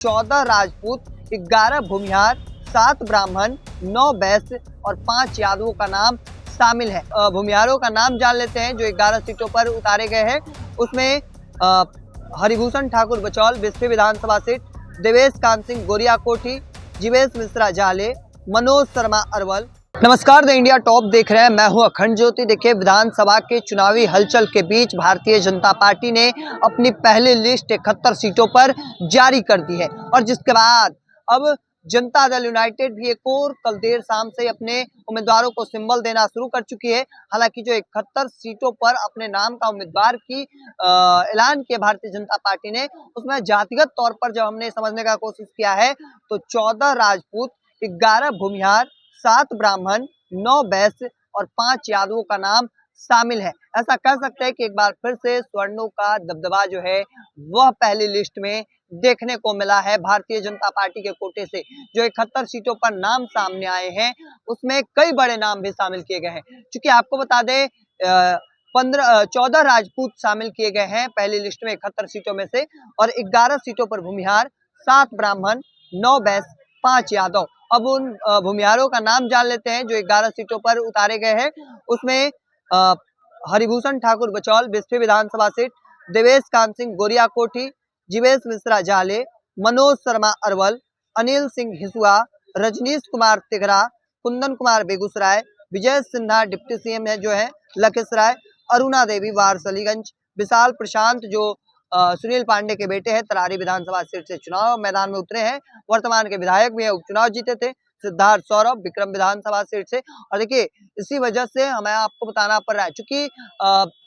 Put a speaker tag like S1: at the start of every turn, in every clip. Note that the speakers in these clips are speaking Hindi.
S1: 14 राजपूत, 11 भूमिहार, 7 ब्राह्मण, 9 वैश्य और 5 यादवों का नाम शामिल है। भूमिहारों का नाम जान लेते हैं जो 11 सीटों पर उतारे गए हैं। उसमें हरिभूषण ठाकुर बचौल बिस्फी विधानसभा सीट, देवेश कांत सिंह गोरिया कोठी, जीवेश मिश्रा जाले, मनोज शर्मा अरवल। नमस्कार, द इंडिया टॉप देख रहे हैं, मैं हूं अखंड ज्योति। देखिए, विधानसभा के चुनावी हलचल के बीच भारतीय जनता पार्टी ने अपनी पहली लिस्ट 71 सीटों पर जारी कर दी है और जिसके बाद अब जनता दल यूनाइटेड भी एक और कल देर शाम से अपने उम्मीदवारों को सिंबल देना शुरू कर चुकी है। हालांकि जो 71 सीटों पर अपने नाम का उम्मीदवार की ऐलान किया भारतीय जनता पार्टी ने, उसमें जातिगत तौर पर जब हमने समझने का कोशिश किया है तो 14 राजपूत, 11 भूमिहार, 7 ब्राह्मण, 9 वैश्य और 5 यादवों का नाम शामिल है। ऐसा कह सकते हैं कि एक बार फिर से स्वर्णों का दबदबा जो है वह पहली लिस्ट में देखने को मिला है भारतीय जनता पार्टी के कोटे से। जो 71 सीटों पर नाम सामने आए हैं उसमें कई बड़े नाम भी शामिल किए गए हैं। क्योंकि आपको बता दें 14 राजपूत शामिल किए गए हैं पहली लिस्ट में 71 सीटों में से, और 11 सीटों पर भूमिहार, 7 ब्राह्मण, 9 वैश्य, 5 यादव। अब उन भूमिहारों का नाम जान लेते हैं जो 11 सीटों पर उतारे गए हैं। उसमें हरिभूषण ठाकुर बचौल बिस्फी विधानसभा सीट, देवेश कांत सिंह गोरिया कोठी, जीवेश मिश्रा जाले, मनोज शर्मा अरवल, अनिल सिंह हिसुआ, रजनीश कुमार तिघरा, कुंदन कुमार बेगूसराय, विजय सिन्हा डिप्टी सीएम है जो है लखीसराय, अरुणा देवी वारसलीगंज, विशाल प्रशांत जो सुनील पांडे के बेटे हैं तरारी विधानसभा सीट से चुनाव मैदान में उतरे हैं, वर्तमान के विधायक भी है, उपचुनाव जीते थे। सिद्धार्थ सौरभ विक्रम विधानसभा सीट से। और देखिए, इसी वजह से हमें आपको बताना पड़ रहा है क्योंकि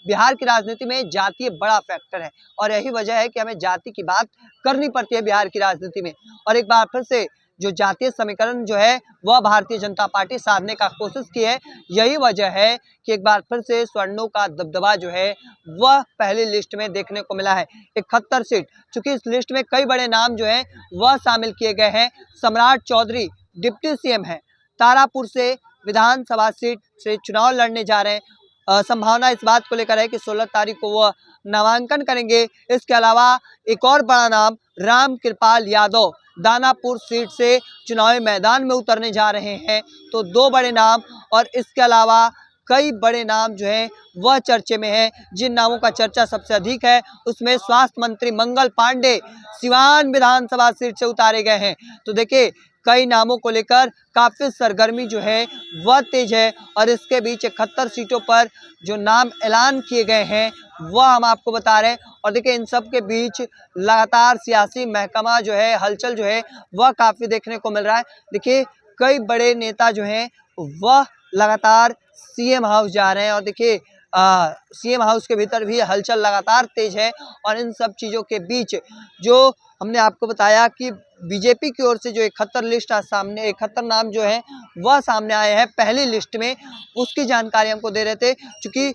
S1: बिहार की राजनीति में जाति बड़ा फैक्टर है और यही वजह है कि हमें जाति की बात करनी पड़ती है बिहार की राजनीति में। और एक बार फिर से जो जातीय समीकरण जो है वह भारतीय जनता पार्टी साधने का कोशिश की है। यही वजह है कि एक बार फिर से स्वर्णों का दबदबा जो है वह पहली लिस्ट में देखने को मिला है 71 सीट। चूंकि इस लिस्ट में कई बड़े नाम जो है वह शामिल किए गए हैं। सम्राट चौधरी डिप्टी सीएम है, तारापुर से विधानसभा सीट से चुनाव लड़ने जा रहे हैं। संभावना इस बात को लेकर है कि 16 तारीख को वह नामांकन करेंगे। इसके अलावा एक और बड़ा नाम राम कृपाल यादव दानापुर सीट से चुनावी मैदान में उतरने जा रहे हैं। तो 2 बड़े नाम, और इसके अलावा कई बड़े नाम जो हैं वह चर्चे में हैं। जिन नामों का चर्चा सबसे अधिक है उसमें स्वास्थ्य मंत्री मंगल पांडे सिवान विधानसभा सीट से उतारे गए हैं। तो देखिए, कई नामों को लेकर काफी सरगर्मी जो है वह तेज है और इसके बीच 71 सीटों पर जो नाम ऐलान किए गए हैं वह हम आपको बता रहे हैं। और देखिए, इन सब के बीच लगातार सियासी महकमा जो है हलचल जो है वह काफी देखने को मिल रहा है। देखिए, कई बड़े नेता जो हैं वह लगातार सीएम हाउस जा रहे हैं और देखिए सीएम हाउस के भीतर भी हलचल लगातार तेज है। और इन सब चीज़ों के बीच जो हमने आपको बताया कि बीजेपी की ओर से जो 71 नाम जो है वह सामने आए हैं पहली लिस्ट में, उसकी जानकारी हमको दे रहे थे। क्योंकि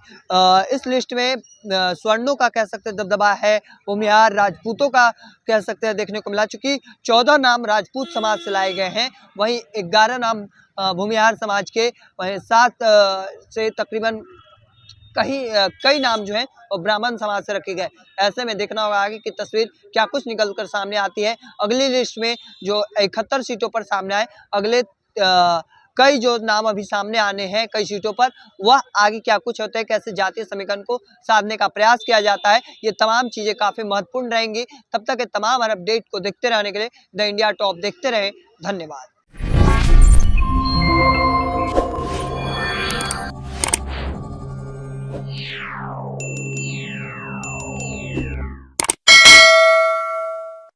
S1: इस लिस्ट में स्वर्णों का कह सकते हैं दबदबा है, भूमिहार राजपूतों का कह सकते हैं देखने को मिला। चूँकि 14 नाम राजपूत समाज से लाए गए हैं, वहीं 11 नाम भूमिहार समाज के, वहीं 7 से तकरीबन कई नाम जो हैं और ब्राह्मण समाज से रखे गए। ऐसे में देखना होगा आगे की तस्वीर क्या कुछ निकल कर सामने आती है। अगली लिस्ट में जो 71 सीटों पर सामने आए, अगले कई जो नाम अभी सामने आने हैं कई सीटों पर, वह आगे क्या कुछ होता है, कैसे जातीय समीकरण को साधने का प्रयास किया जाता है, ये तमाम चीज़ें काफ़ी महत्वपूर्ण रहेंगी। तब तक ये तमाम अपडेट को देखते रहने के लिए द इंडिया टॉप देखते रहें। धन्यवाद।